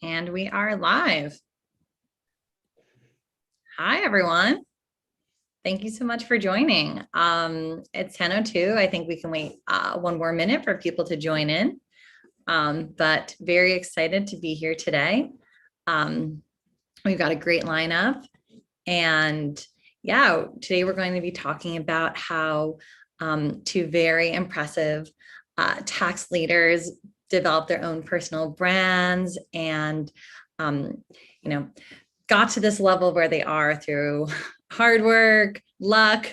And we are live. Hi, everyone. Thank you so much for joining. It's 10:02. I think we can wait one more minute for people to join in, but very excited to be here today. We've got a great lineup. And yeah, today we're going to be talking about how two very impressive tax leaders developed their own personal brands and, got to this level where they are through hard work, luck,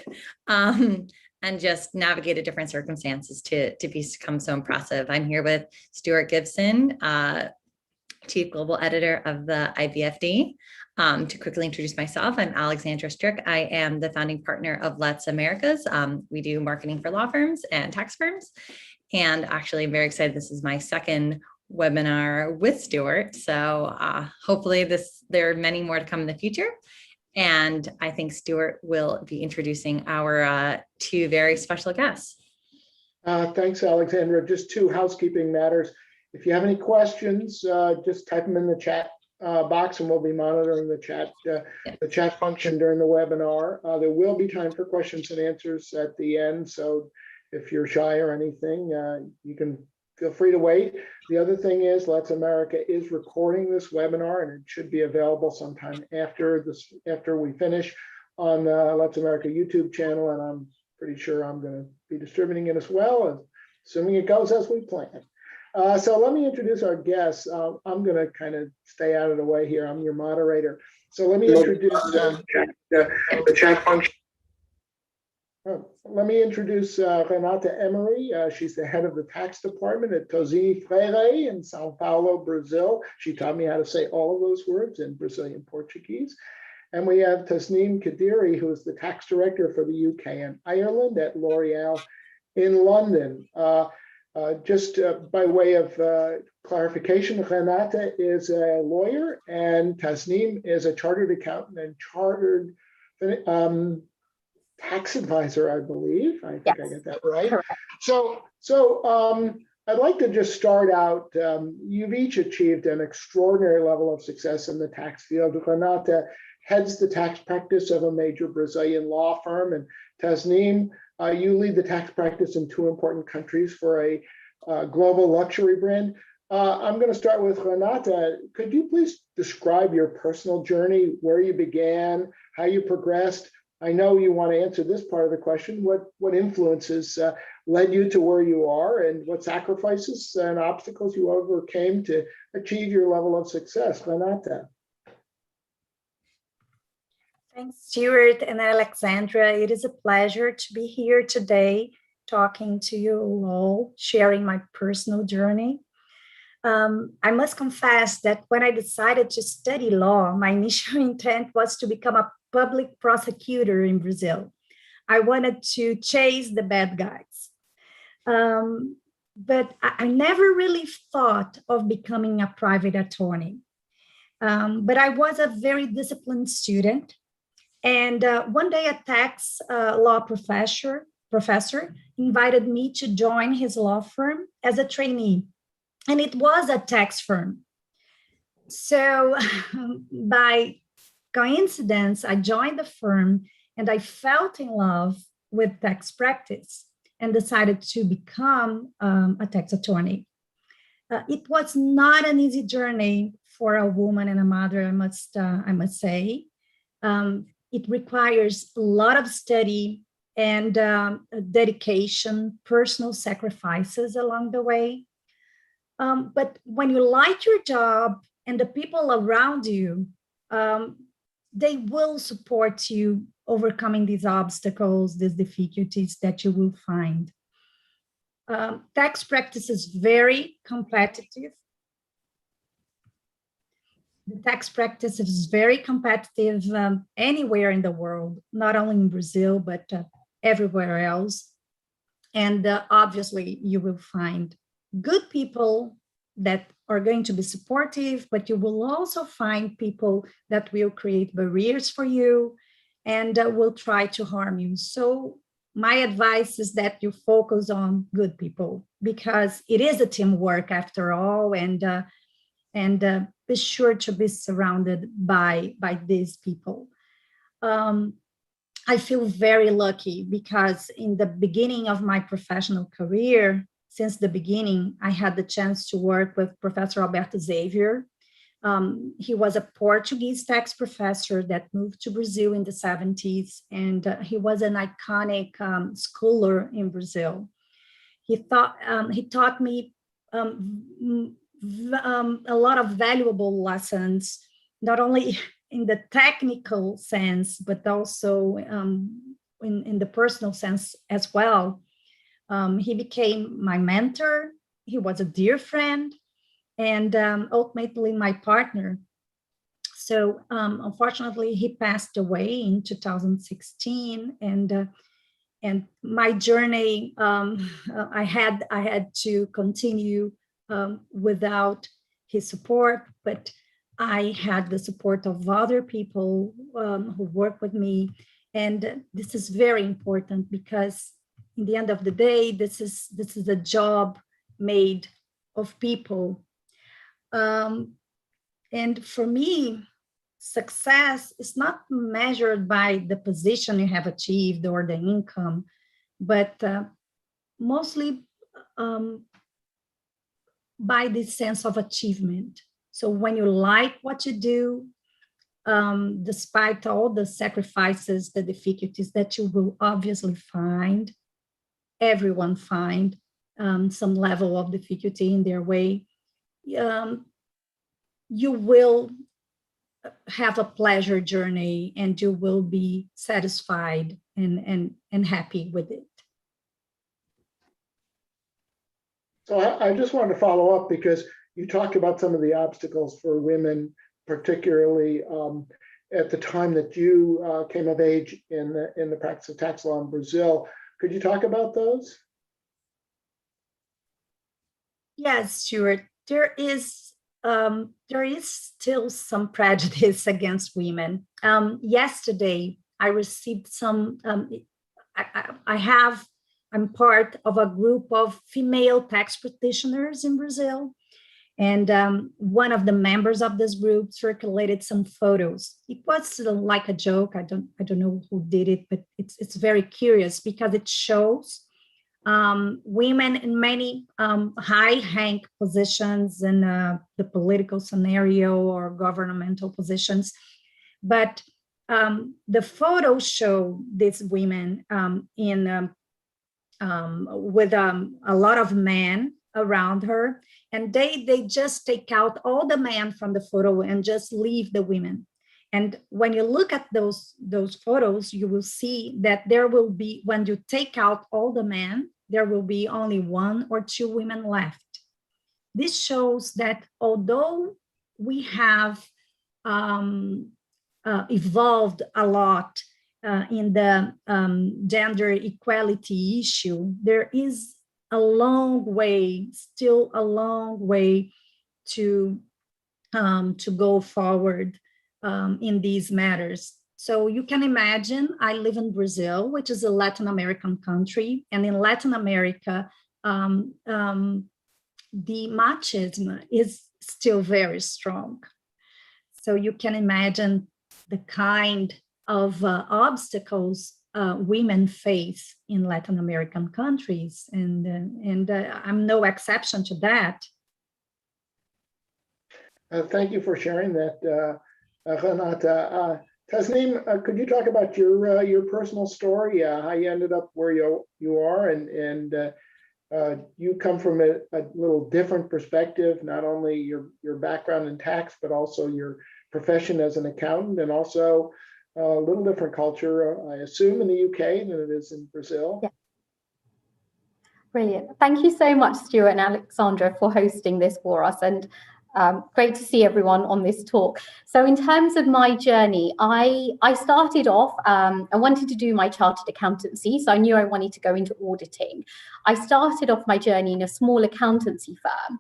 and just navigated different circumstances to become so impressive. I'm here with Stuart Gibson, Chief Global Editor of the IBFD. To quickly introduce myself, I'm Alexandra Strick. I am the founding partner of Let's Americas. We do marketing for law firms and tax firms. And actually, I'm very excited. This is my second webinar with Stuart. So hopefully there are many more to come in the future. And I think Stuart will be introducing our two very special guests. Thanks, Alexandra. Just two housekeeping matters. If you have any questions, just type them in the chat box, and we'll be monitoring the chat function during the webinar. There will be time for questions and answers at the end. So if you're shy or anything, you can feel free to wait. The other thing is Let's America is recording this webinar, and it should be available sometime after we finish on the Let's America YouTube channel. And I'm pretty sure I'm going to be distributing it as well, assuming it goes as we planned. So let me introduce our guests. I'm going to kind of stay out of the way here. I'm your moderator. So let me introduce the chat function. Let me introduce Renata Emery. She's the head of the tax department at TozziniFreire in Sao Paulo, Brazil. She taught me how to say all of those words in Brazilian Portuguese. And we have Tasneem Kadiri, who is the tax director for the UK and Ireland at L'Oreal in London. Just by way of clarification, Renata is a lawyer and Tasneem is a chartered accountant and chartered tax advisor, I believe. I think I get that right. Correct. So I'd like to just start out. You've each achieved an extraordinary level of success in the tax field. Renata heads the tax practice of a major Brazilian law firm, and Tasneem, you lead the tax practice in two important countries for a global luxury brand. I'm going to start with Renata. Could you please describe your personal journey, where you began, how you progressed? I know you want to answer this part of the question. What influences led you to where you are, and what sacrifices and obstacles you overcame to achieve your level of success? Renata. Thanks, Stuart and Alexandra. It is a pleasure to be here today talking to you all, sharing my personal journey. I must confess that when I decided to study law, my initial intent was to become a public prosecutor in Brazil. I wanted to chase the bad guys. But I never really thought of becoming a private attorney. But I was a very disciplined student. And one day a tax law professor invited me to join his law firm as a trainee. And it was a tax firm. So by coincidence, I joined the firm and I fell in love with tax practice and decided to become a tax attorney. It was not an easy journey for a woman and a mother, I must say. It requires a lot of study and dedication, personal sacrifices along the way. But when you like your job and the people around you, they will support you overcoming these obstacles, these difficulties that you will find. Tax practice is very competitive. The tax practice is very competitive anywhere in the world, not only in Brazil, but everywhere else. And obviously, you will find good people that are going to be supportive, but you will also find people that will create barriers for you and will try to harm you. So my advice is that you focus on good people, because it is a teamwork after all, and be sure to be surrounded by these people. I feel very lucky because in the beginning of my professional career, since the beginning, I had the chance to work with Professor Alberto Xavier. He was a Portuguese tax professor that moved to Brazil in the 70s, and he was an iconic scholar in Brazil. He taught me a lot of valuable lessons, not only in the technical sense, but also in the personal sense as well. He became my mentor. He was a dear friend, and ultimately my partner. So unfortunately, he passed away in 2016, and my journey, I had to continue without his support, but I had the support of other people who work with me, and this is very important because in the end of the day, this is a job made of people. And for me, success is not measured by the position you have achieved or the income, but mostly by this sense of achievement. So when you like what you do, despite all the sacrifices, the difficulties that you will obviously find, everyone find some level of difficulty in their way, you will have a pleasure journey and you will be satisfied and happy with it. So I just wanted to follow up because you talked about some of the obstacles for women, particularly at the time that you came of age in the practice of tax law in Brazil. Could you talk about those? Yes, Stuart. There is still some prejudice against women. Yesterday, I received some. I'm part of a group of female tax practitioners in Brazil, and one of the members of this group circulated some photos. It was like a joke. I don't know who did it, but it's very curious because it shows women in many high rank positions in the political scenario or governmental positions. But the photos show these women with a lot of men around her, and they just take out all the men from the photo and just leave the women. And when you look at those photos, you will see that there will be, when you take out all the men, there will be only one or two women left. This shows that although we have evolved a lot in the gender equality issue, there is still a long way to go forward in these matters. So you can imagine, I live in Brazil, which is a Latin American country, and in Latin America, the machismo is still very strong. So you can imagine the kind of obstacles women face in Latin American countries, and I'm no exception to that. Thank you for sharing that, Renata. Tasneem, could you talk about your personal story, how you ended up where you are, and you come from a little different perspective, not only your background in tax, but also your profession as an accountant, and also a little different culture, I assume, in the UK than it is in Brazil. Yeah. Brilliant. Thank you so much, Stuart and Alexandra, for hosting this for us, and great to see everyone on this talk. So in terms of my journey, I started off, I wanted to do my chartered accountancy, so I knew I wanted to go into auditing. I started off my journey in a small accountancy firm.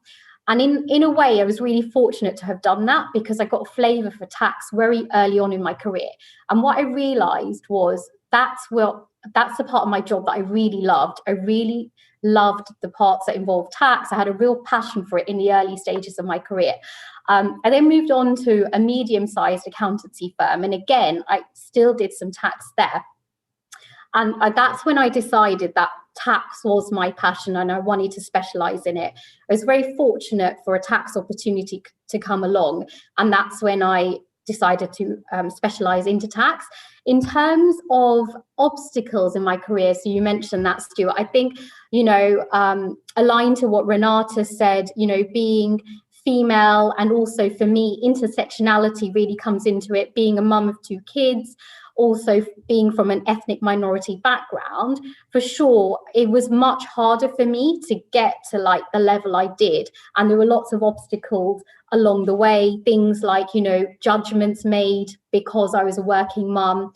And in a way, I was really fortunate to have done that because I got a flavour for tax very early on in my career. And what I realised was that's the part of my job that I really loved. I really loved the parts that involved tax. I had a real passion for it in the early stages of my career. I then moved on to a medium-sized accountancy firm. And again, I still did some tax there. And that's when I decided that tax was my passion and I wanted to specialize in it. I was very fortunate for a tax opportunity to come along. And that's when I decided to specialize into tax. In terms of obstacles in my career, so you mentioned that, Stuart, I think, aligned to what Renata said, being female, and also for me, intersectionality really comes into it, being a mum of 2 kids, also being from an ethnic minority background. For sure, it was much harder for me to get to like the level I did. And there were lots of obstacles along the way, things like, judgments made because I was a working mum.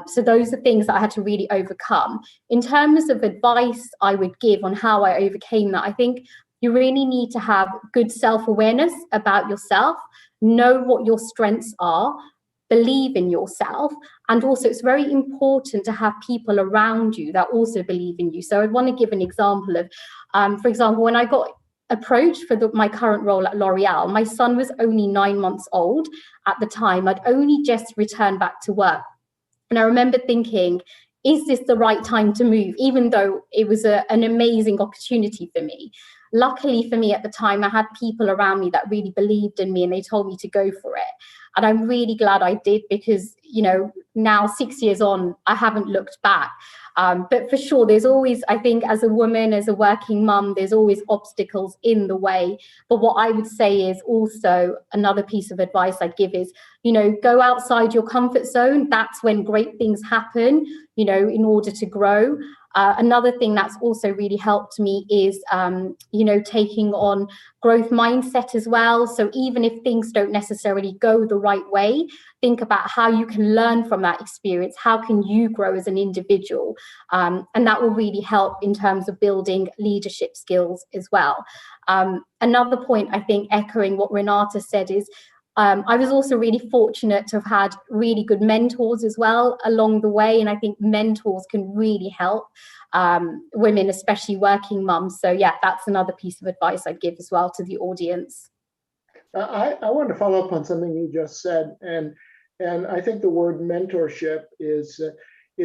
So those are things that I had to really overcome. In terms of advice I would give on how I overcame that, I think you really need to have good self-awareness about yourself, know what your strengths are, believe in yourself. And also it's very important to have people around you that also believe in you. So I want to give an example of, for example, when I got approached for my current role at L'Oreal, my son was only 9 months old at the time. I'd only just returned back to work. And I remember thinking, is this the right time to move? Even though it was an amazing opportunity for me. Luckily for me at the time, I had people around me that really believed in me and they told me to go for it. And I'm really glad I did because, now 6 years on, I haven't looked back. But for sure, there's always, I think, as a woman, as a working mum, there's always obstacles in the way. But what I would say is also another piece of advice I'd give is, go outside your comfort zone. That's when great things happen, in order to grow. Another thing that's also really helped me is, taking on growth mindset as well. So even if things don't necessarily go the right way, think about how you can learn from that experience. How can you grow as an individual? And that will really help in terms of building leadership skills as well. Another point, I think, echoing what Renata said is, I was also really fortunate to have had really good mentors as well along the way. And I think mentors can really help women, especially working mums. So yeah, that's another piece of advice I'd give as well to the audience. I want to follow up on something you just said. And I think the word mentorship is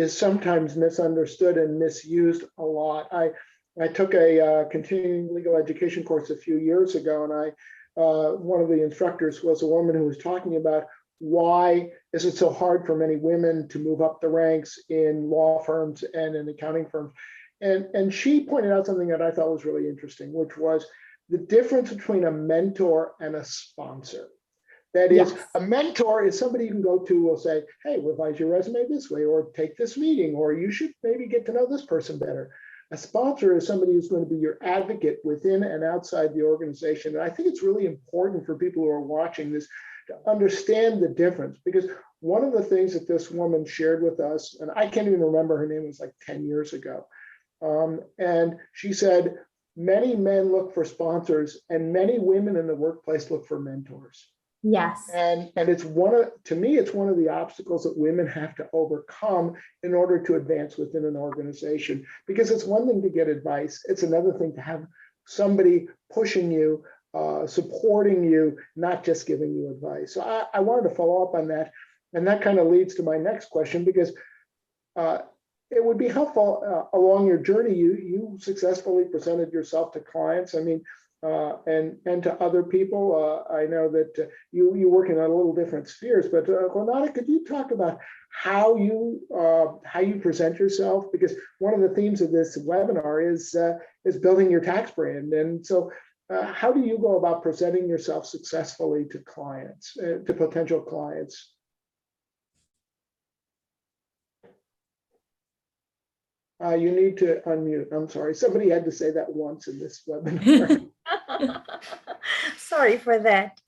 sometimes misunderstood and misused a lot. I took a continuing legal education course a few years ago, and one of the instructors was a woman who was talking about why is it so hard for many women to move up the ranks in law firms and in accounting firms. And she pointed out something that I thought was really interesting, which was the difference between a mentor and a sponsor. That is, yes. A mentor is somebody you can go to who will say, hey, revise your resume this way, or take this meeting, or you should maybe get to know this person better. A sponsor is somebody who's going to be your advocate within and outside the organization. And I think it's really important for people who are watching this to understand the difference, because one of the things that this woman shared with us, and I can't even remember, her name was like 10 years ago. And she said, many men look for sponsors and many women in the workplace look for mentors. Yes. And it's to me, it's one of the obstacles that women have to overcome in order to advance within an organization. Because it's one thing to get advice. It's another thing to have somebody pushing you, supporting you, not just giving you advice. So I wanted to follow up on that. And that kind of leads to my next question, because it would be helpful along your journey. You successfully presented yourself to clients. I mean, and to other people. I know that you work in a little different spheres, but Renata, could you talk about how you present yourself? Because one of the themes of this webinar is building your tax brand. And so how do you go about presenting yourself successfully to clients, to potential clients? You need to unmute. I'm sorry. Somebody had to say that once in this webinar. Sorry for that.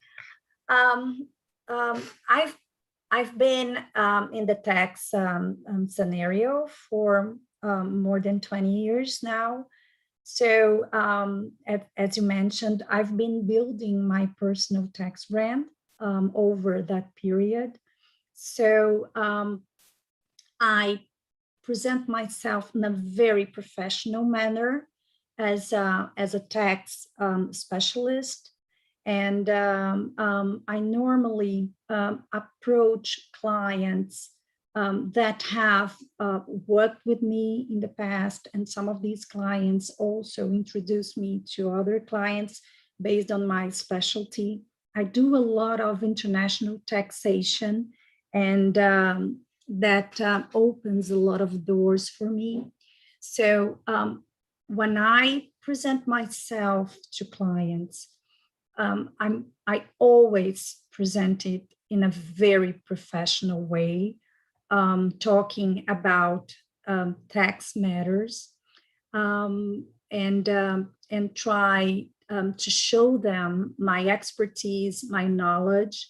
I've been in the tax scenario for more than 20 years now. So as you mentioned, I've been building my personal tax brand over that period. So I present myself in a very professional manner. as a tax specialist, and I normally approach clients that have worked with me in the past, and some of these clients also introduce me to other clients based on my specialty. I do a lot of international taxation, and that opens a lot of doors for me. So when I present myself to clients, I always present it in a very professional way, talking about tax matters, and try to show them my expertise, my knowledge.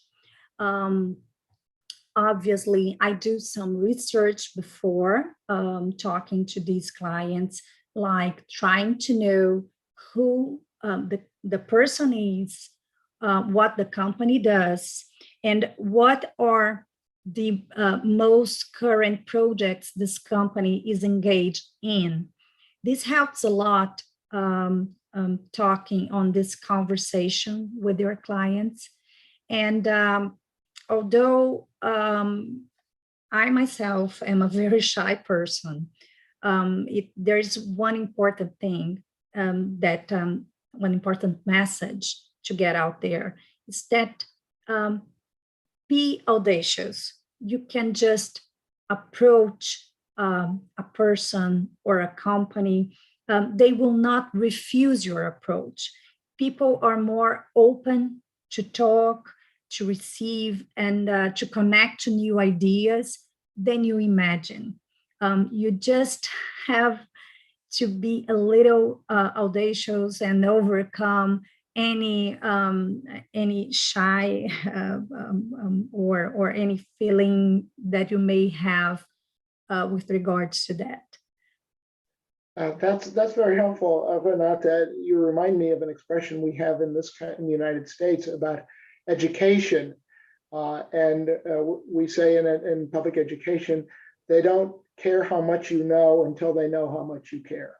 Obviously, I do some research before talking to these clients, like trying to know who the person is, what the company does, and what are the most current projects this company is engaged in. This helps a lot talking on this conversation with your clients. And although I myself am a very shy person, there is one important thing one important message to get out there is that be audacious. You can just approach a person or a company. They will not refuse your approach. People are more open to talk, to receive, and to connect to new ideas than you imagine. You just have to be a little audacious and overcome any shy or any feeling that you may have with regards to that. That's very helpful, Renata. You remind me of an expression we have in the United States about education, and we say in public education, they don't care how much you know until they know how much you care.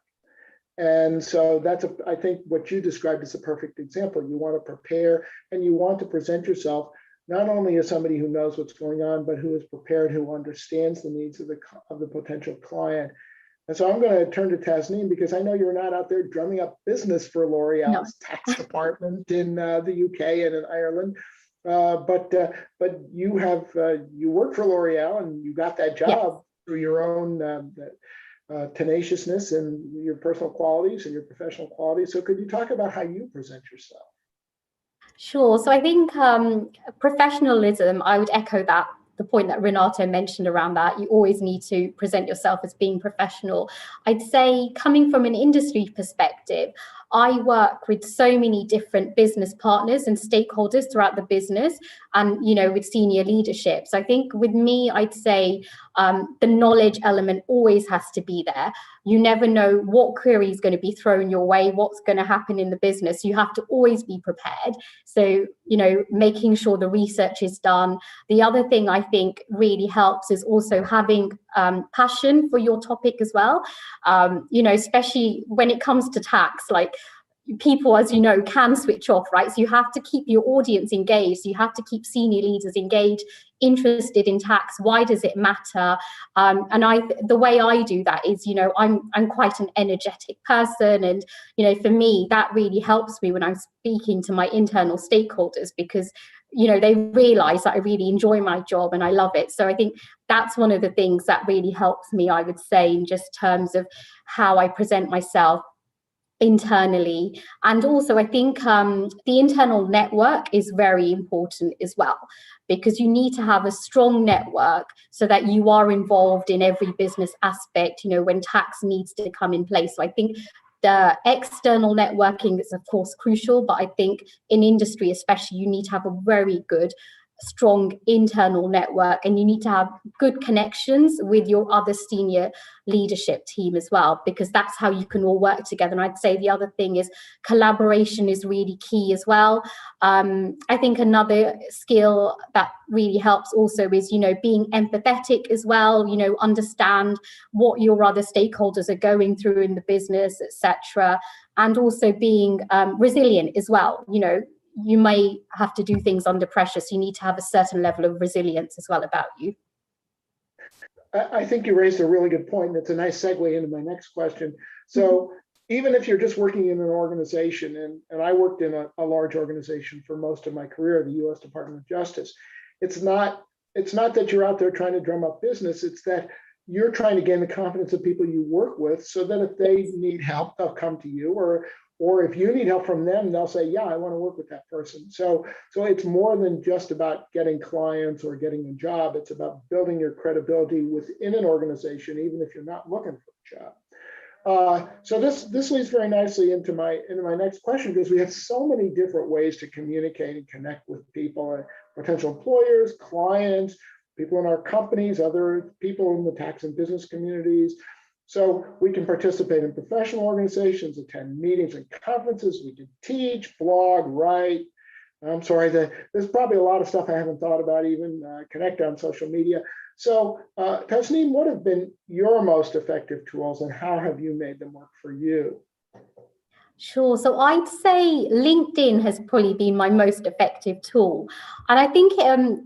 And so I think what you described is a perfect example. You want to prepare and you want to present yourself not only as somebody who knows what's going on, but who is prepared, who understands the needs of the potential client. And so I'm going to turn to Tasneem, because I know you're not out there drumming up business for L'Oreal's tax department in the UK and in Ireland. But you work for L'Oreal and you got that job through your own tenaciousness and your personal qualities and your professional qualities. So could you talk about how you present yourself? Sure. So I think professionalism, I would echo that, the point that Renata mentioned around that. You always need to present yourself as being professional. I'd say, coming from an industry perspective, I work with so many different business partners and stakeholders throughout the business, and with senior leadership. So I think with me, I'd say the knowledge element always has to be there. You never know what query is going to be thrown your way, what's going to happen in the business. You have to always be prepared. So, making sure the research is done. The other thing I think really helps is also having passion for your topic as well. Especially when it comes to tax, like, people, as you know, can switch off, right? So you have to keep your audience engaged. You have to keep senior leaders engaged, interested in tax. Why does it matter? And the way I do that is, I'm quite an energetic person, and for me, that really helps me when I'm speaking to my internal stakeholders, because they realize that I really enjoy my job and I love it. So I think that's one of the things that really helps me, I would say, in just terms of how I present myself internally. And also, I think the internal network is very important as well, because you need to have a strong network so that you are involved in every business aspect, when tax needs to come in place. So I think the external networking is, of course, crucial, but I think in industry especially, you need to have a very good strong internal network, and you need to have good connections with your other senior leadership team as well, because that's how you can all work together. And I'd say the other thing is collaboration is really key as well. I think another skill that really helps also is, being empathetic as well, understand what your other stakeholders are going through in the business, etc. And also being resilient as well. You may have to do things under pressure, so you need to have a certain level of resilience as well about you. I think you raised a really good point. It's a nice segue into my next question. So even if you're just working in an organization, and I worked in a large organization for most of my career, the U.S. Department of Justice, it's not that you're out there trying to drum up business. It's that you're trying to gain the confidence of people you work with, so that if they need help, they'll come to you, or if you need help from them, they'll say, yeah, I want to work with that person. So it's more than just about getting clients or getting a job. It's about building your credibility within an organization, even if you're not looking for a job. So this leads very nicely into my next question, because we have so many different ways to communicate and connect with people, potential employers, clients, people in our companies, other people in the tax and business communities. So we can participate in professional organizations, attend meetings and conferences. We can teach, blog, write. I'm sorry, there's probably a lot of stuff I haven't thought about, even connect on social media. So Tasneem, what have been your most effective tools, and how have you made them work for you? Sure. So I'd say LinkedIn has probably been my most effective tool. And I think,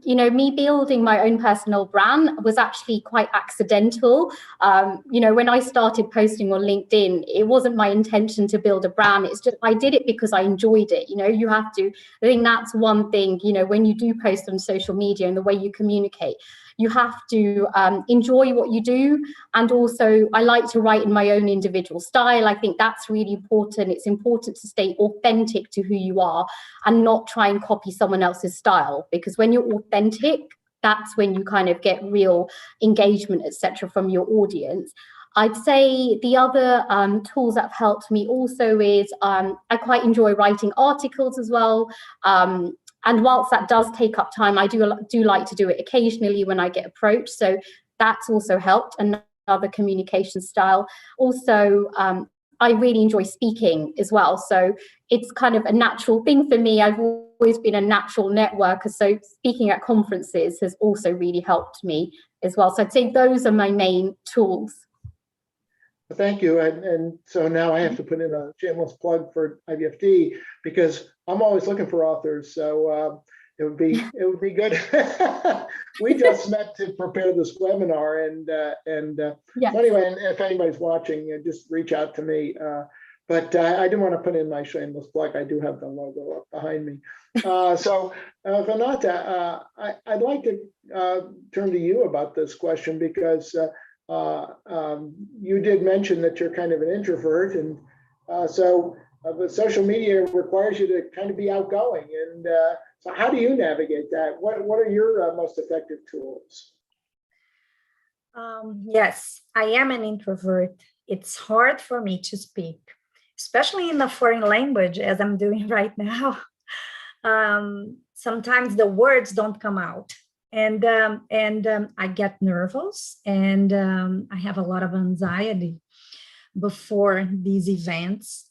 me building my own personal brand was actually quite accidental. When I started posting on LinkedIn, it wasn't my intention to build a brand. It's just, I did it because I enjoyed it. You have to, I think that's one thing, when you do post on social media and the way you communicate, you have to enjoy what you do. And also, I like to write in my own individual style. I think that's really important. It's important to stay authentic to who you are and not try and copy someone else's style, because when you're authentic, that's when you kind of get real engagement, etc., from your audience. I'd say the other tools that have helped me also is I quite enjoy writing articles as well. And whilst that does take up time, I do like to do it occasionally when I get approached. So that's also helped, another communication style. Also, I really enjoy speaking as well. So it's kind of a natural thing for me. I've always been a natural networker. So speaking at conferences has also really helped me as well. So I'd say those are my main tools. Thank you. And so now I have to put in a shameless plug for IBFD, because I'm always looking for authors. So it would be good. We just met to prepare this webinar, and yes. So anyway, and if anybody's watching, just reach out to me. But I do want to put in my shameless plug. I do have the logo up behind me. So Renata, I'd like to turn to you about this question, because you did mention that you're kind of an introvert, and but social media requires you to kind of be outgoing. And so how do you navigate that? What are your most effective tools? Yes, I am an introvert. It's hard for me to speak, especially in a foreign language, as I'm doing right now. Sometimes the words don't come out. And I get nervous, and I have a lot of anxiety before these events.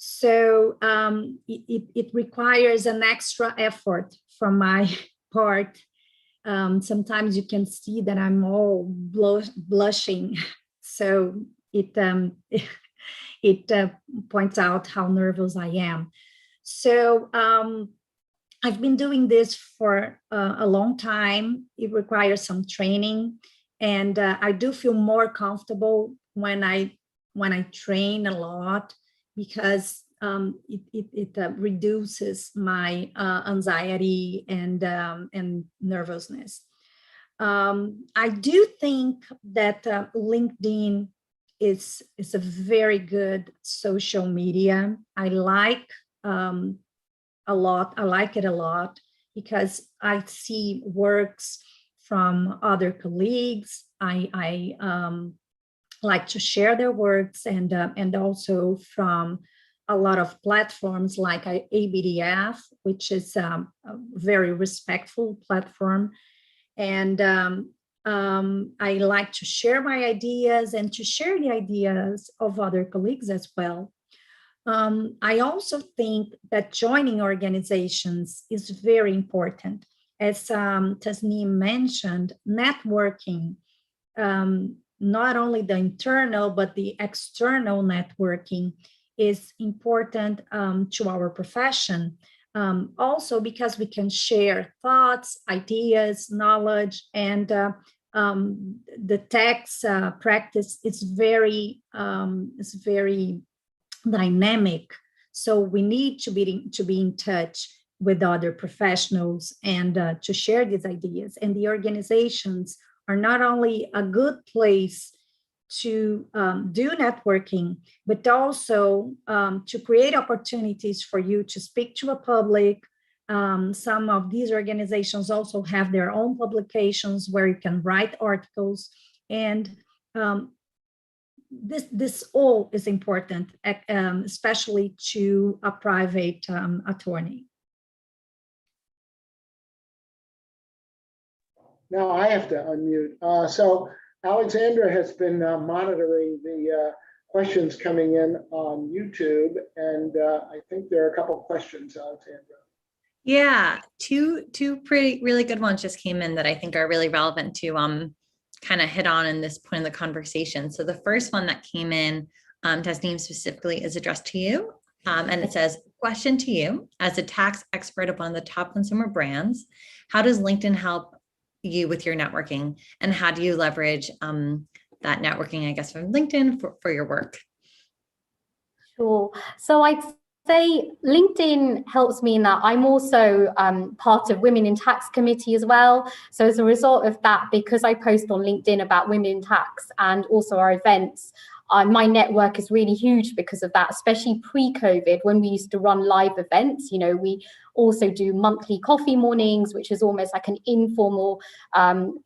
So it requires an extra effort from my part. Sometimes you can see that I'm all blushing. So it points out how nervous I am. So I've been doing this for a long time. It requires some training, and I do feel more comfortable when I train a lot, because it reduces my anxiety and nervousness. I do think that LinkedIn is a very good social media. I like a lot. I like it a lot because I see works from other colleagues. I like to share their works, and also from a lot of platforms like ABDF, which is a very respectful platform. And I like to share my ideas and to share the ideas of other colleagues as well. I also think that joining organizations is very important. As Tasneem mentioned, networking, not only the internal, but the external networking is important to our profession. Also because we can share thoughts, ideas, knowledge, and the tax practice is very dynamic. So we need to be in touch with other professionals and to share these ideas. And the organizations are not only a good place to do networking, but also to create opportunities for you to speak to a public. Some of these organizations also have their own publications where you can write articles, and this all is important, especially to a private attorney. Now I have to unmute. So Alexandra has been monitoring the questions coming in on YouTube, and I think there are a couple of questions, Alexandra. Yeah, two really good ones just came in that I think are really relevant to kind of hit on in this point in the conversation. So the first one that came in, Tasneem, specifically is addressed to you. And it says, question to you, as a tax expert of one of the top consumer brands, how does LinkedIn help you with your networking, and how do you leverage that networking, I guess, from LinkedIn for your work? Sure. So I'd say LinkedIn helps me in that I'm also part of Women in Tax Committee as well. So as a result of that, because I post on LinkedIn about women in tax and also our events, my network is really huge because of that, especially pre-COVID when we used to run live events. You know, we also do monthly coffee mornings, which is almost like an informal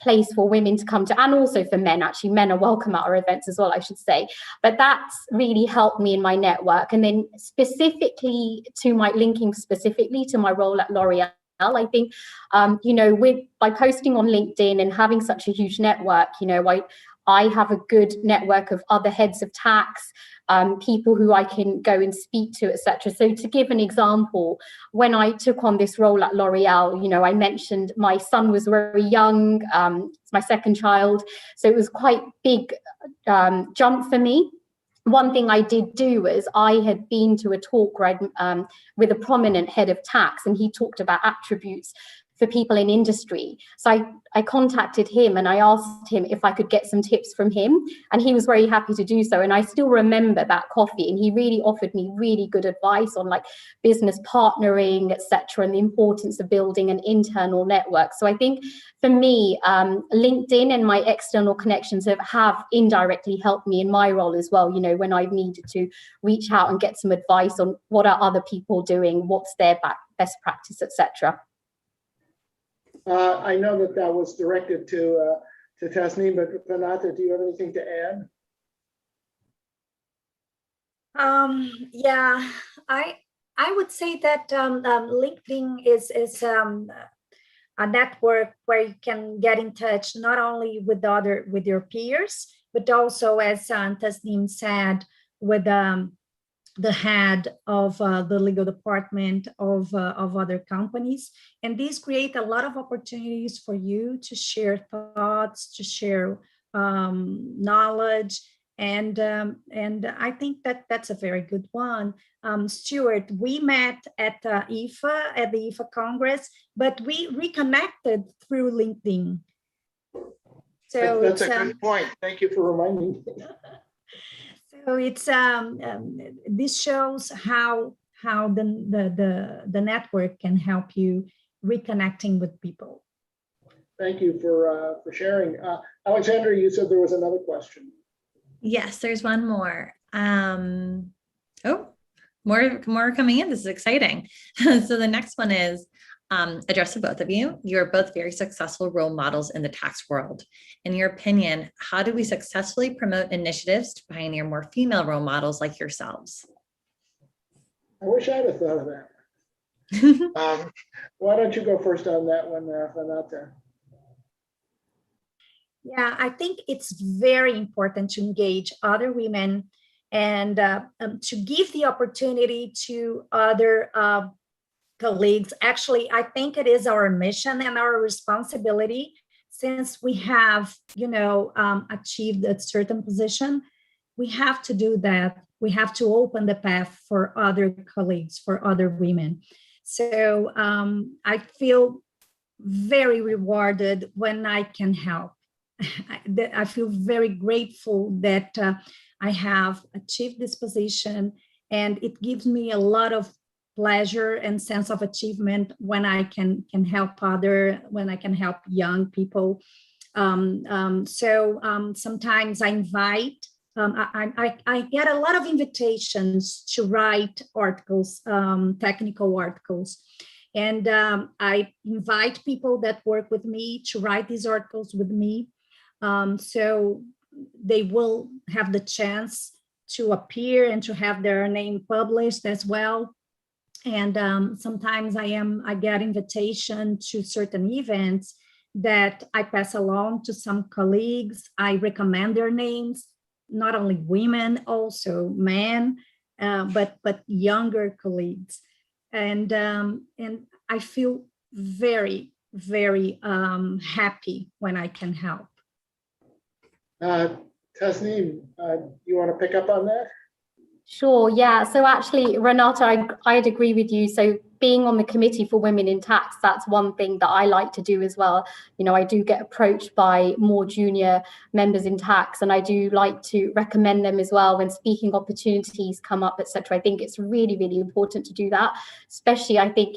place for women to come to, and also for men. Actually, men are welcome at our events as well, I should say. But that's really helped me in my network. And then specifically to my linking specifically to my role at L'Oreal, I think, you know, by posting on LinkedIn and having such a huge network, you know, I have a good network of other heads of tax, people who I can go and speak to, etc. So to give an example, when I took on this role at L'Oreal, you know, I mentioned my son was very young, it's my second child, so it was quite big jump for me. One thing I did do was I had been to a talk where with a prominent head of tax, and he talked about attributes for people in industry. So I contacted him and I asked him if I could get some tips from him, and he was very happy to do so. And I still remember that coffee, and he really offered me really good advice on like business partnering, etc., and the importance of building an internal network. So I think for me, LinkedIn and my external connections have indirectly helped me in my role as well, you know, when I've needed to reach out and get some advice on what are other people doing, what's their best practice, etc. I know that was directed to Tasneem, but Renata, do you have anything to add? Yeah, I would say that LinkedIn is a network where you can get in touch not only with your peers, but also, as Tasneem said, with the head of the legal department of other companies. And these create a lot of opportunities for you to share thoughts, to share knowledge. And I think that's a very good one. Stuart, we met at the IFA Congress, but we reconnected through LinkedIn. So that's a good point. Thank you for reminding me. So it's this shows how the network can help you reconnecting with people. Thank you for sharing. Alexandra, you said there was another question. Yes, there's one more. More coming in. This is exciting. So the next one is addressed to both of you. You're both very successful role models in the tax world. In your opinion, how do we successfully promote initiatives to pioneer more female role models like yourselves? wish I'd have thought of that. Why don't you go first on that one, Renata? Yeah, I think it's very important to engage other women and to give the opportunity to other colleagues. Actually, I think it is our mission and our responsibility, since we have, achieved a certain position. We have to do that. We have to open the path for other colleagues, for other women. So I feel very rewarded when I can help. I feel very grateful that I have achieved this position, and it gives me a lot of pleasure and sense of achievement when I can help when I can help young people. Sometimes I invite, I get a lot of invitations to write articles, technical articles. And I invite people that work with me to write these articles with me. So they will have the chance to appear and to have their name published as well. And sometimes I get invitation to certain events that I pass along to some colleagues. I recommend their names, not only women, also men, but younger colleagues. And I feel very, very happy when I can help. Tasneem, you want to pick up on that? Sure, yeah. So actually, Renata, I'd agree with you. So being on the committee for women in tax, that's one thing that I like to do as well. I do get approached by more junior members in tax, and I do like to recommend them as well when speaking opportunities come up, etc. I think it's really, really important to do that, especially I think,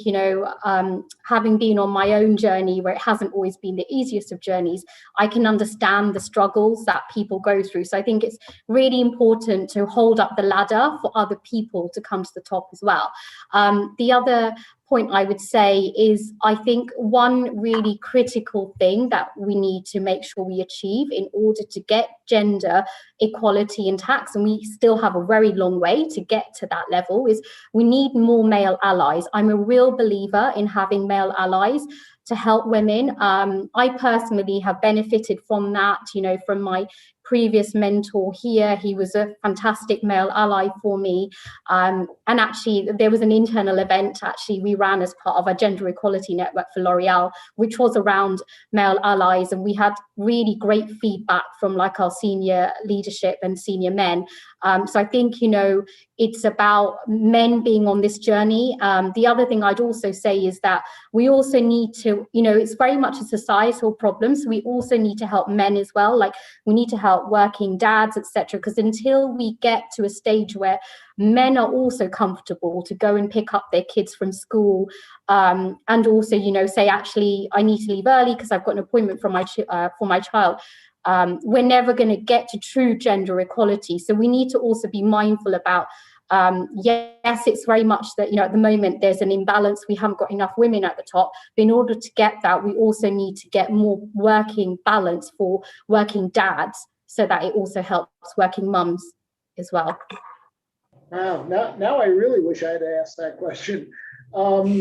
having been on my own journey where it hasn't always been the easiest of journeys, I can understand the struggles that people go through. So I think it's really important to hold up the ladder for other people to come to the top as well. The other point I would say is, I think one really critical thing that we need to make sure we achieve in order to get gender equality in tax, and we still have a very long way to get to that level, is we need more male allies. I'm a real believer in having male allies to help women. I personally have benefited from that, from my previous mentor here. He was a fantastic male ally for me. And actually, there was an internal event we ran as part of our gender equality network for L'Oreal, which was around male allies. And we had really great feedback from our senior leadership and senior men. So I think, it's about men being on this journey. The other thing I'd also say is that we also need to, it's very much a societal problem. So we also need to help men as well. We need to help working dads, etc. Because until we get to a stage where men are also comfortable to go and pick up their kids from school, and also, say, actually, I need to leave early because I've got an appointment for my child. We're never going to get to true gender equality. So we need to also be mindful about, yes, it's very much that, at the moment there's an imbalance. We haven't got enough women at the top. But in order to get that, we also need to get more working balance for working dads, so that it also helps working mums as well. Wow, now I really wish I had asked that question. I want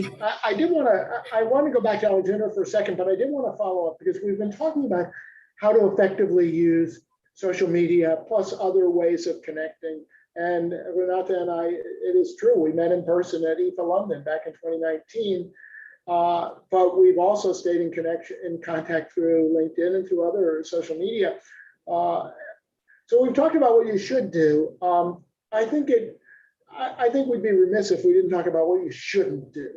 to go back to Alexandra for a second, but I did want to follow up, because we've been talking about how to effectively use social media plus other ways of connecting. And Renata and I, it is true, we met in person at IFA London back in 2019, but we've also stayed in contact through LinkedIn and through other social media. So we've talked about what you should do. I think we'd be remiss if we didn't talk about what you shouldn't do.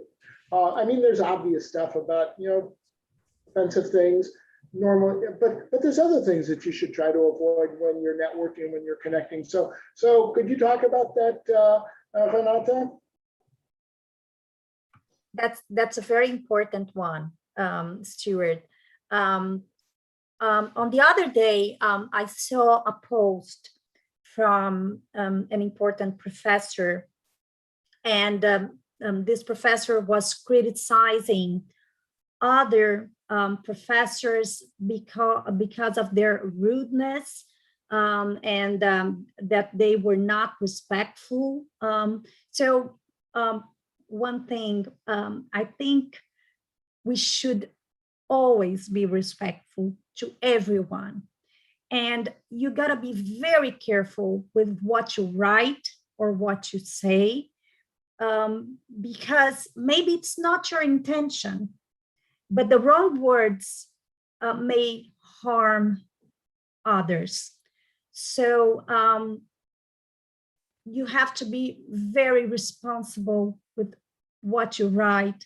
There's obvious stuff about, offensive things normally, but there's other things that you should try to avoid when you're networking, when you're connecting. So could you talk about that, Renata? That's a very important one, Stuart. On the other day, I saw a post from an important professor, and this professor was criticizing other professors because of their rudeness, and that they were not respectful. So one thing, I think we should always be respectful to everyone. And you gotta be very careful with what you write or what you say, because maybe it's not your intention, but the wrong words may harm others. So you have to be very responsible with what you write,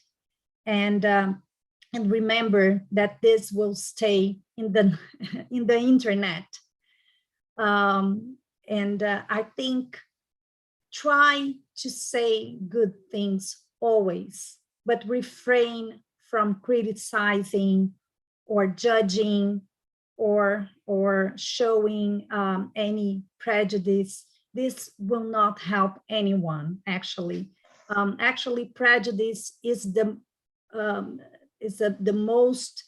and remember that this will stay in the in the internet. I think try to say good things always, but refrain from criticizing or judging or showing any prejudice. This will not help anyone, actually. Actually, prejudice is the most,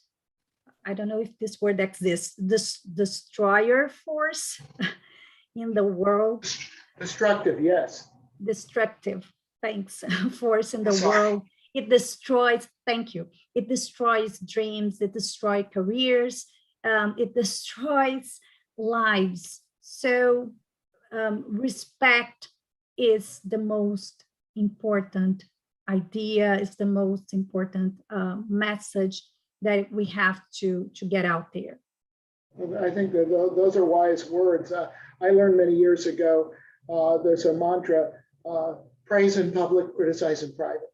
I don't know if this word exists, this destroyer force in the world. Destructive, yes. Destructive, thanks, force in the world. It destroys, thank you. It destroys dreams, it destroys careers, it destroys lives. So respect is the most important idea, is the most important message that we have to get out there. Well, I think that those are wise words. I learned many years ago, there's a mantra, praise in public, criticize in private.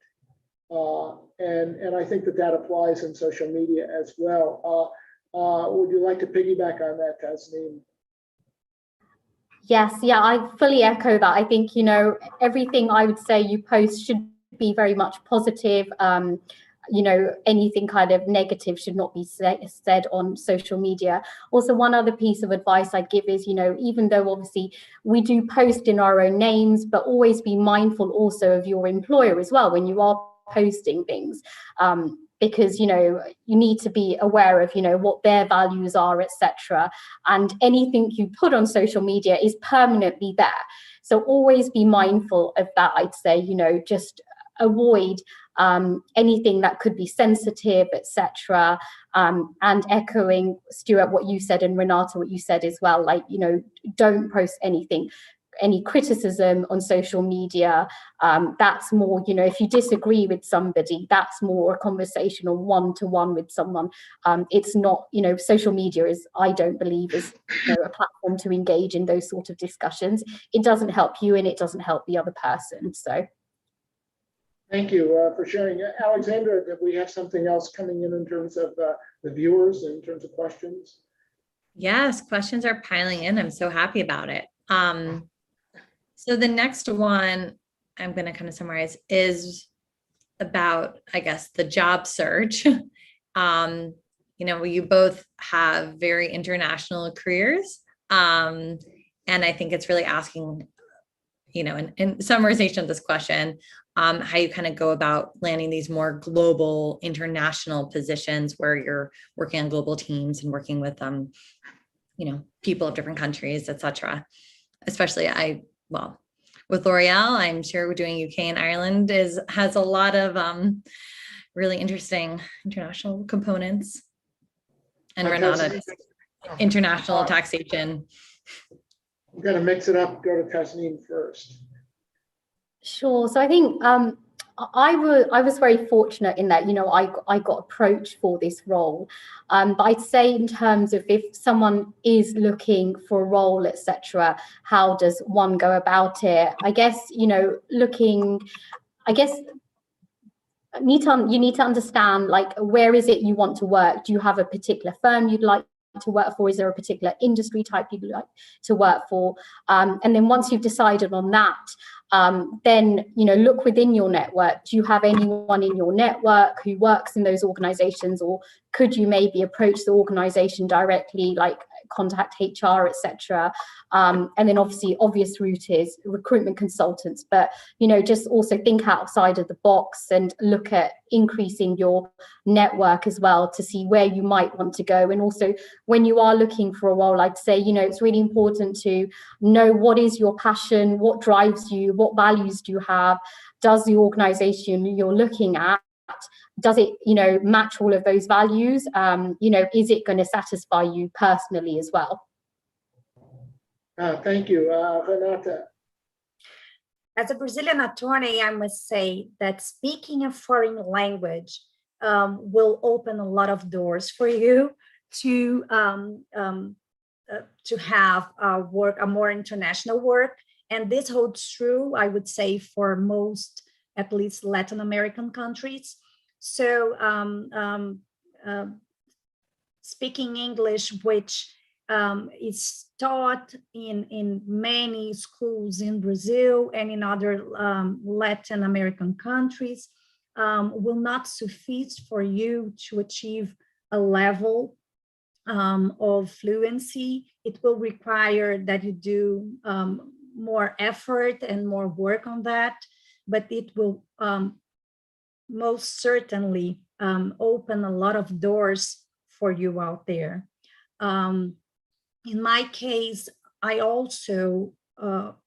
And I think that applies in social media as well. Would you like to piggyback on that, Tasneem? Yes, yeah, I fully echo that. I think, everything I would say you post should be very much positive. Anything kind of negative should not be said on social media. Also, one other piece of advice I'd give is, even though obviously we do post in our own names, but always be mindful also of your employer as well when you are posting things. Because you need to be aware of what their values are, etc. And anything you put on social media is permanently there. So always be mindful of that. I'd say just avoid anything that could be sensitive, etc. And echoing Stuart what you said, and Renata what you said as well, like don't post any criticism on social media. That's more, if you disagree with somebody, that's more a conversation on one-to-one with someone. It's not, social media is, I don't believe, is a platform to engage in those sort of discussions. It doesn't help you and it doesn't help the other person. So thank you for sharing. Alexandra, do we have something else coming in terms of the viewers, in terms of questions? Yes, questions are piling in. I'm so happy about it. So the next one I'm going to kind of summarize is about, I guess, the job search. You both have very international careers. And I think it's really asking, in summarization of this question, how you kind of go about landing these more global with positions where you're working on global teams and working with, people of different countries, etc. Especially with L'Oreal, I'm sure we're doing UK and Ireland has a lot of really interesting international components. And Renata, international taxation. We're going to mix it up. Go to Tasneem first. Sure. So I think I was very fortunate in that, I got approached for this role. But I'd say in terms of if someone is looking for a role, etc., how does one go about it? I guess, you need to understand, like, where is it you want to work? Do you have a particular firm you'd like to work for? Is there a particular industry type you'd like to work for? And then once you've decided on that, then look within your network. Do you have anyone in your network who works in those organizations, or could you maybe approach the organization directly, like contact HR, etc.? And then obviously obvious route is recruitment consultants, but just also think outside of the box and look at increasing your network as well to see where you might want to go. And also when you are looking for a role, I'd say it's really important to know what is your passion, what drives you, what values do you have, does the organization you're looking at, does it, match all of those values? Is it going to satisfy you personally as well? Thank you. Renata. As a Brazilian attorney, I must say that speaking a foreign language will open a lot of doors for you to have a more international work. And this holds true, I would say, for most, at least Latin American countries. So speaking English, which is taught in many schools in Brazil and in other Latin American countries, will not suffice for you to achieve a level of fluency. It will require that you do more effort and more work on that, but it will most certainly open a lot of doors for you out there. In my case, I also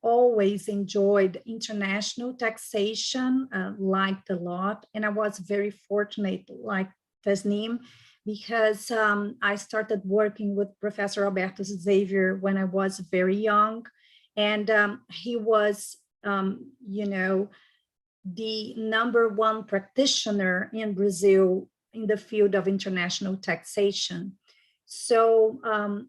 always enjoyed international taxation, liked a lot, and I was very fortunate, like Tasneem, because I started working with Professor Alberto Xavier when I was very young, and he was, the #1 practitioner in Brazil in the field of international taxation. So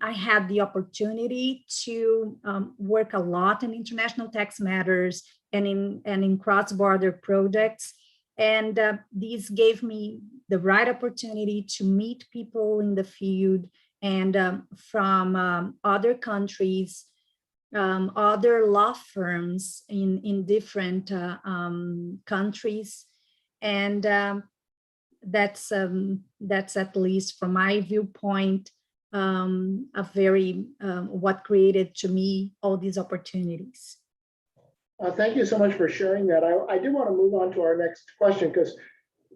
I had the opportunity to work a lot in international tax matters and in cross-border projects. And these gave me the right opportunity to meet people in the field and from other countries, other law firms in different countries. And that's at least from my viewpoint, a very, what created to me all these opportunities. Thank you so much for sharing that. I do want to move on to our next question because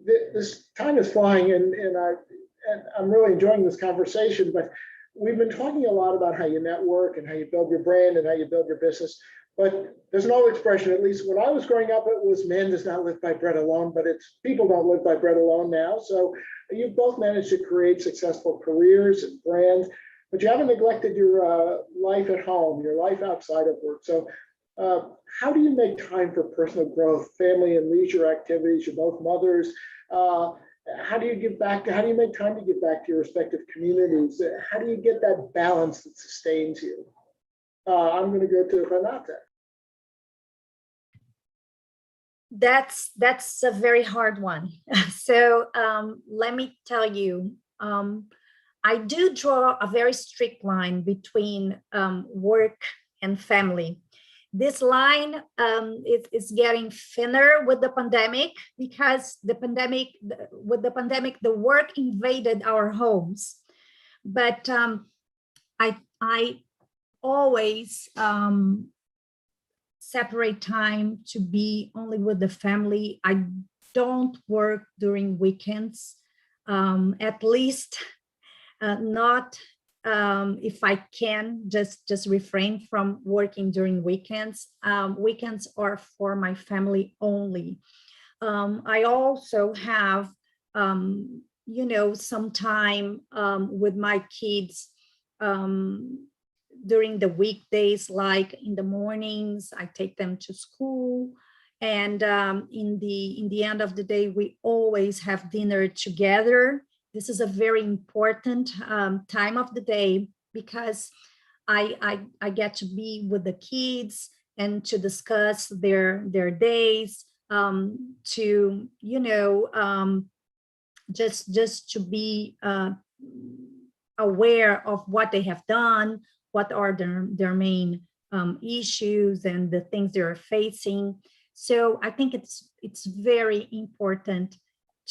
this time is flying and I'm really enjoying this conversation, but we've been talking a lot about how you network and how you build your brand and how you build your business. But there's an old expression, at least when I was growing up, it was man does not live by bread alone, but it's people don't live by bread alone now. So you've both managed to create successful careers and brands, but you haven't neglected your life at home, your life outside of work. So how do you make time for personal growth, family and leisure activities? You're both mothers. How do you give back? How do you make time to give back to your respective communities? How do you get that balance that sustains you? I'm going to go to Renata. That's a very hard one. So let me tell you, I do draw a very strict line between work and family. This line is getting thinner with the pandemic because with the pandemic, the work invaded our homes. But I always separate time to be only with the family. I don't work during weekends, at least not if I can just refrain from working during weekends. Weekends are for my family only. I also have, some time with my kids during the weekdays, like in the mornings, I take them to school. And in the end of the day, we always have dinner together. This is a very important time of the day because I get to be with the kids and to discuss their days, to just to be aware of what they have done, what are their main issues and the things they're facing. So I think it's very important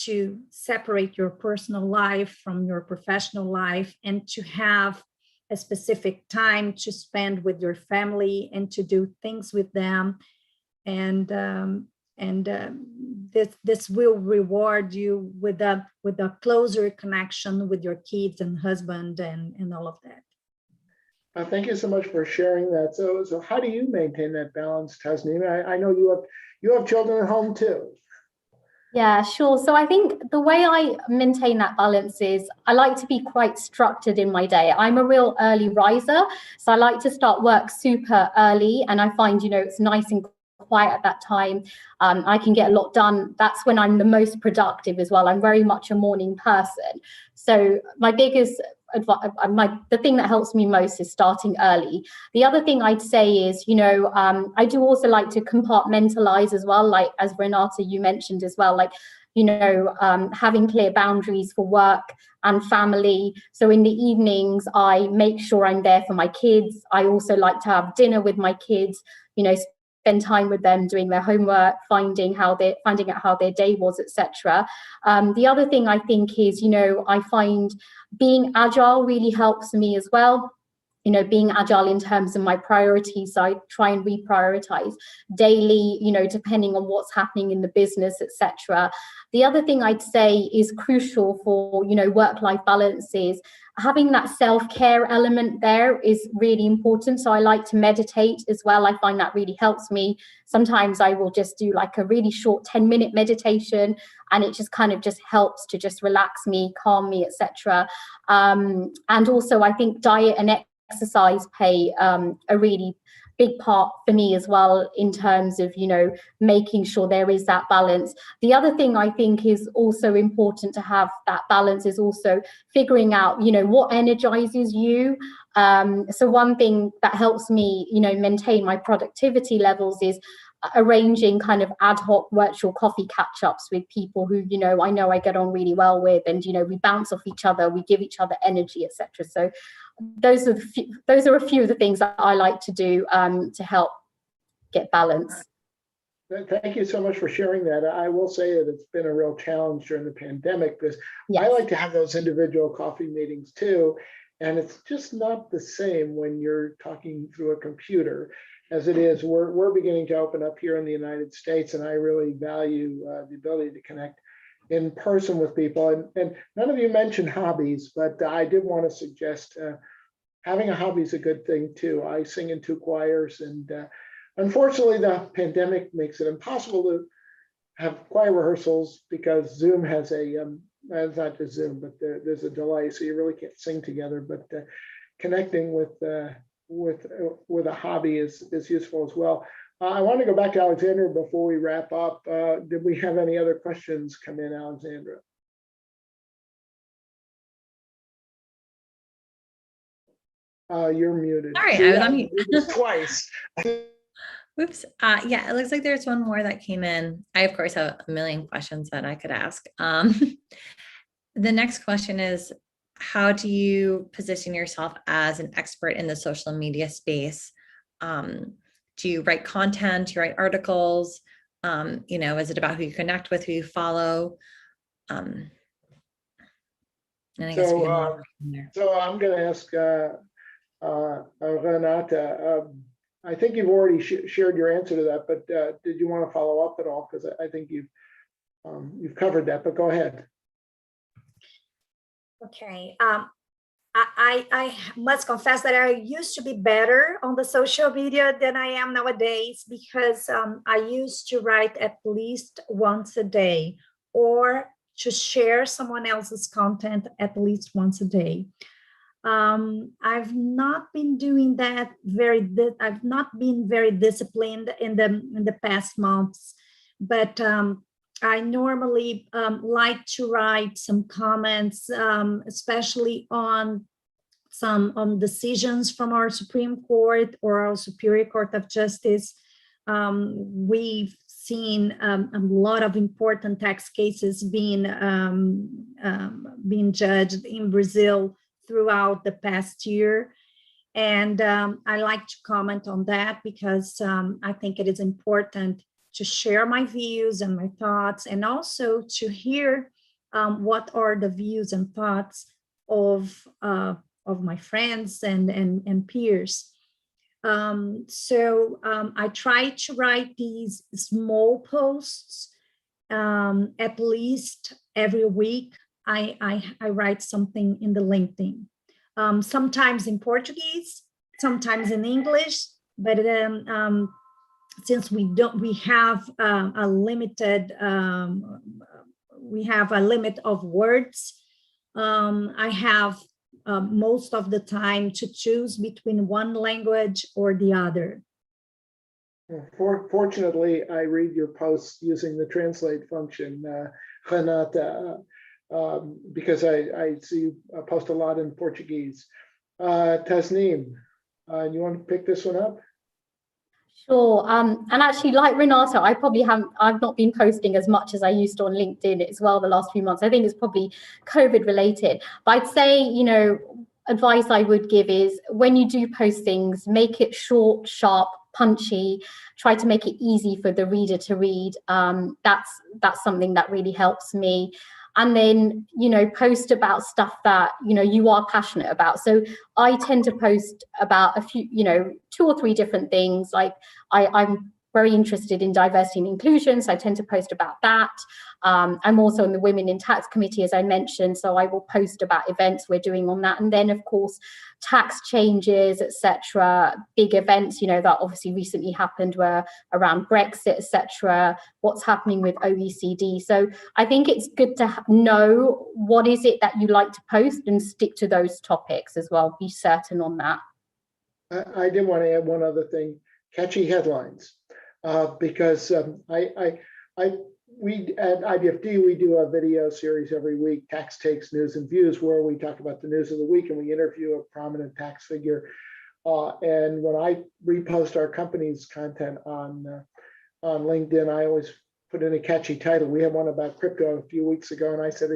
to separate your personal life from your professional life and to have a specific time to spend with your family and to do things with them. And this will reward you with a closer connection with your kids and husband and all of that. Thank you so much for sharing that. So how do you maintain that balance, Tasneem? I know you have children at home too. Yeah, sure. So I think the way I maintain that balance is I like to be quite structured in my day. I'm a real early riser, so I like to start work super early, and I find, it's nice and quiet at that time. I can get a lot done. That's when I'm the most productive as well. I'm very much a morning person. So my biggest the thing that helps me most is starting early. The other thing I'd say is, I do also like to compartmentalize as well, like as Renata, you mentioned as well, like, having clear boundaries for work and family. So in the evenings, I make sure I'm there for my kids. I also like to have dinner with my kids, spend time with them doing their homework, finding out how their day was, etc. The other thing I think is, I find being agile really helps me as well. Being agile in terms of my priorities. So I try and reprioritize daily, depending on what's happening in the business, etc. The other thing I'd say is crucial for, work-life balance is having that self-care element there is really important. So I like to meditate as well. I find that really helps me. Sometimes I will just do like a really short 10-minute meditation, and it just kind of just helps to just relax me, calm me, etc. And also I think diet and exercise play a really big part for me as well, in terms of, making sure there is that balance. The other thing I think is also important to have that balance is also figuring out, what energizes you. So one thing that helps me, maintain my productivity levels is arranging kind of ad hoc virtual coffee catch-ups with people who, I know I get on really well with, and, we bounce off each other, we give each other energy, etc. So those are a few of the things that I like to do to help get balance. Thank you so much for sharing that. I will say that it's been a real challenge during the pandemic, because Yes. I like to have those individual coffee meetings too. And it's just not the same when you're talking through a computer as it is. We're beginning to open up here in the United States, and I really value the ability to connect in person with people. And none of you mentioned hobbies, but I did want to suggest having a hobby is a good thing too. I sing in 2 choirs, and unfortunately the pandemic makes it impossible to have choir rehearsals because Zoom has it's not just Zoom, but there's a delay, so you really can't sing together. But connecting with a hobby is useful as well. I want to go back to Alexandra before we wrap up. Did we have any other questions come in, Alexandra? You're muted. Sorry, See, I was on mute. Twice. Oops. Yeah, it looks like there's one more that came in. I, of course, have a million questions that I could ask. The next question is, how do you position yourself as an expert in the social media space? Do you write content? Do you write articles? Is it about who you connect with, who you follow? And I guess we can walk from there. So I'm going to ask Renata. I think you've already shared your answer to that, but did you want to follow up at all? Because I think you've covered that, but go ahead. Okay. I must confess that I used to be better on the social media than I am nowadays, because I used to write at least once a day, or to share someone else's content at least once a day. I've not been doing that I've not been very disciplined in the past months, but I normally like to write some comments, especially on some decisions from our Supreme Court or our Superior Court of Justice. We've seen a lot of important tax cases being judged in Brazil throughout the past year. And I like to comment on that because I think it is important to share my views and my thoughts, and also to hear what are the views and thoughts of my friends and peers. So I try to write these small posts at least every week. I write something in the LinkedIn, sometimes in Portuguese, sometimes in English, but since we have a limited, we have a limit of words. I have most of the time to choose between one language or the other. Fortunately, I read your posts using the translate function, Renata, because I see you post a lot in Portuguese. Tasneem, you want to pick this one up? Sure. And actually, like Renata, I've not been posting as much as I used to on LinkedIn as well the last few months. I think it's probably COVID related. But I'd say, you know, advice I would give is when you do post things, make it short, sharp, punchy, try to make it easy for the reader to read. That's something that really helps me. And then, you know, post about stuff that, you know, you are passionate about. So I tend to post about a few, you know, 2 or 3 different things. Like I'm very interested in diversity and inclusion, so I tend to post about that. I'm also in the Women in Tax Committee, as I mentioned, so I will post about events we're doing on that. And then, of course, tax changes, etc., big events, you know, that obviously recently happened were around Brexit, etc., what's happening with OECD. So I think it's good to know what is it that you like to post and stick to those topics as well. Be certain on that. I did want to add one other thing, catchy headlines. Because we at IBFD, we do a video series every week, Tax Takes, News and Views, where we talk about the news of the week and we interview a prominent tax figure. And when I repost our company's content on LinkedIn, I always put in a catchy title. We had one about crypto a few weeks ago, and I said,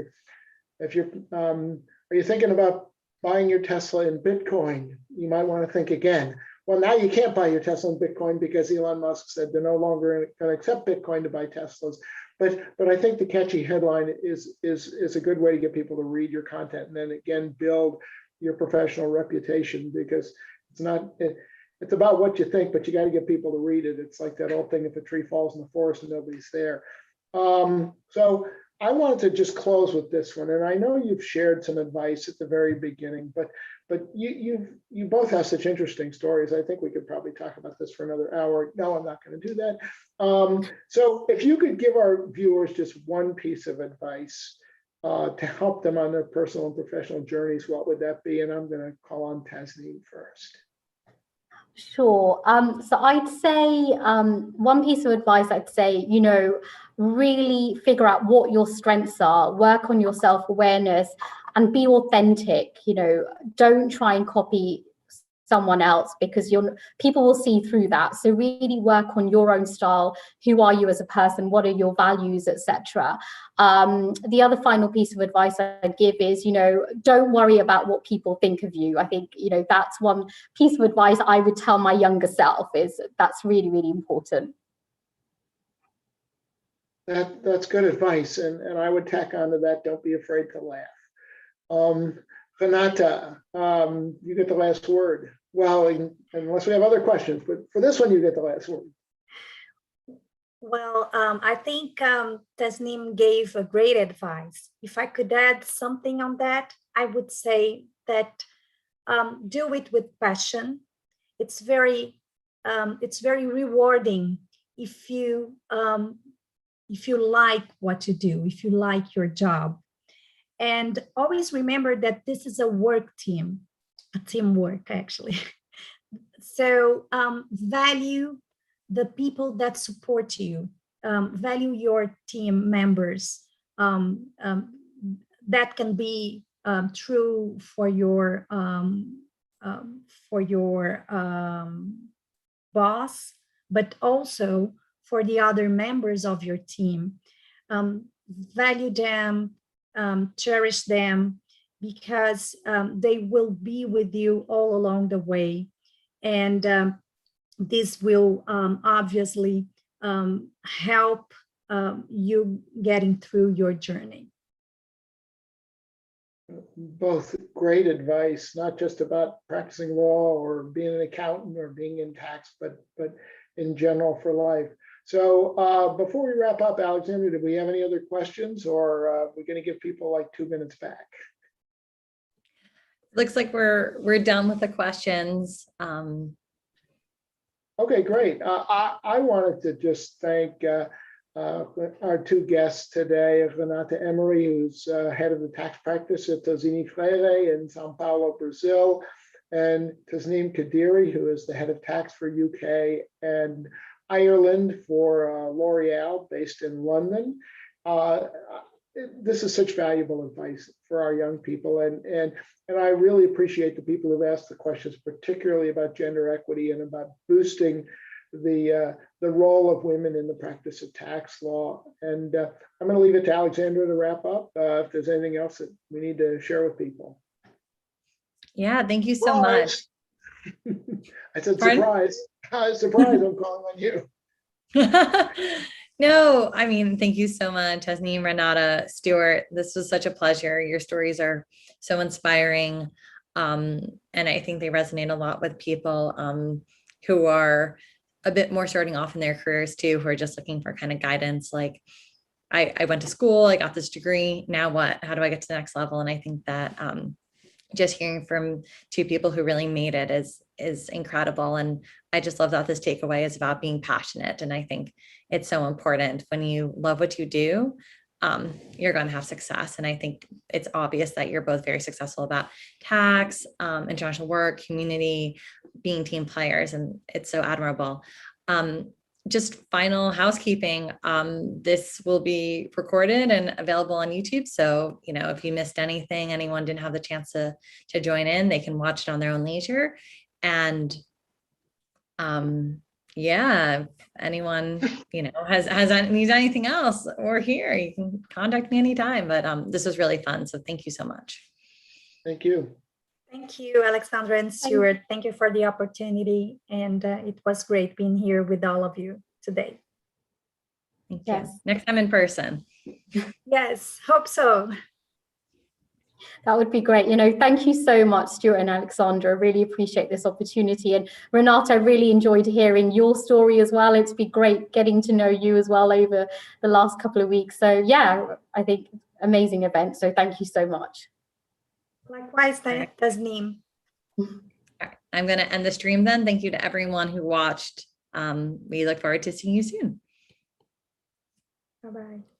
if you're, are you thinking about buying your Tesla in Bitcoin? You might want to think again. Well, now you can't buy your Tesla in Bitcoin because Elon Musk said they're no longer going to accept Bitcoin to buy Teslas. But I think the catchy headline is a good way to get people to read your content and then again build your professional reputation, because it's about what you think, but you got to get people to read it. It's like that old thing: if a tree falls in the forest and nobody's there. So I wanted to just close with this one, and I know you've shared some advice at the very beginning, but you both have such interesting stories. I think we could probably talk about this for another hour. No, I'm not going to do that. So if you could give our viewers just one piece of advice to help them on their personal and professional journeys, what would that be? And I'm going to call on Tasneem first. Sure. So I'd say one piece of advice, I'd say, you know, really figure out what your strengths are, work on your self-awareness and be authentic. You know, don't try and copy someone else, because people will see through that. So really work on your own style. Who are you as a person? What are your values, etc. The other final piece of advice I'd give is, you know, don't worry about what people think of you. I think, you know, that's one piece of advice I would tell my younger self, is that's really, really important. That's good advice, and I would tack onto that: don't be afraid to laugh. Renata, you get the last word. Well, unless we have other questions, but for this one, you get the last word. Well, I think Tasneem gave a great advice. If I could add something on that, I would say that do it with passion. It's very rewarding if you like what you do, if you like your job. And always remember that this is a work team, a teamwork actually. So value the people that support you, value your team members. That can be true for your boss, but also for the other members of your team. Value them, cherish them, because they will be with you all along the way. And this will obviously help you getting through your journey. Both great advice, not just about practicing law or being an accountant or being in tax, but in general for life. So before we wrap up, Alexandra, do we have any other questions, or we're going to give people like 2 minutes back? looks like we're done with the questions. Okay, great. I wanted to just thank our two guests today, Renata Emery, who's head of the tax practice at TozziniFreire in Sao Paulo, Brazil, and Tasneem Kadiri, who is the head of tax for UK and Ireland for L'Oreal, based in London. This is such valuable advice for our young people, and I really appreciate the people who've asked the questions, particularly about gender equity and about boosting the role of women in the practice of tax law. And I'm going to leave it to Alexandra to wrap up. If there's anything else that we need to share with people. Yeah, thank you so much. I said Pardon? surprise. Surprise! I'm calling on you. No, I mean, thank you so much, Tasneem, Renata, Stuart. This was such a pleasure. Your stories are so inspiring. And I think they resonate a lot with people who are a bit more starting off in their careers too, who are just looking for kind of guidance. Like I went to school, I got this degree. Now what? How do I get to the next level? And I think that just hearing from two people who really made it is incredible. And I just love that this takeaway is about being passionate. And I think it's so important when you love what you do, you're going to have success. And I think it's obvious that you're both very successful about tax, international work, community, being team players, and it's so admirable. Just final housekeeping. This will be recorded and available on YouTube. So, you know, if you missed anything, anyone didn't have the chance to join in, they can watch it on their own leisure. And yeah, if anyone, you know, needs anything else or here, you can contact me anytime. But this was really fun. So thank you so much. Thank you. Thank you, Alexandra and Stuart. Thank you for the opportunity. And it was great being here with all of you today. Thank you. Next time in person. Yes, hope so. That would be great. You know, thank you so much, Stuart and Alexandra. I really appreciate this opportunity. And Renata, I really enjoyed hearing your story as well. It's been great getting to know you as well over the last couple of weeks. So yeah, I think amazing event. So thank you so much. Likewise, Tasneem. I'm going to end the stream then. Thank you to everyone who watched. We look forward to seeing you soon. Bye-bye.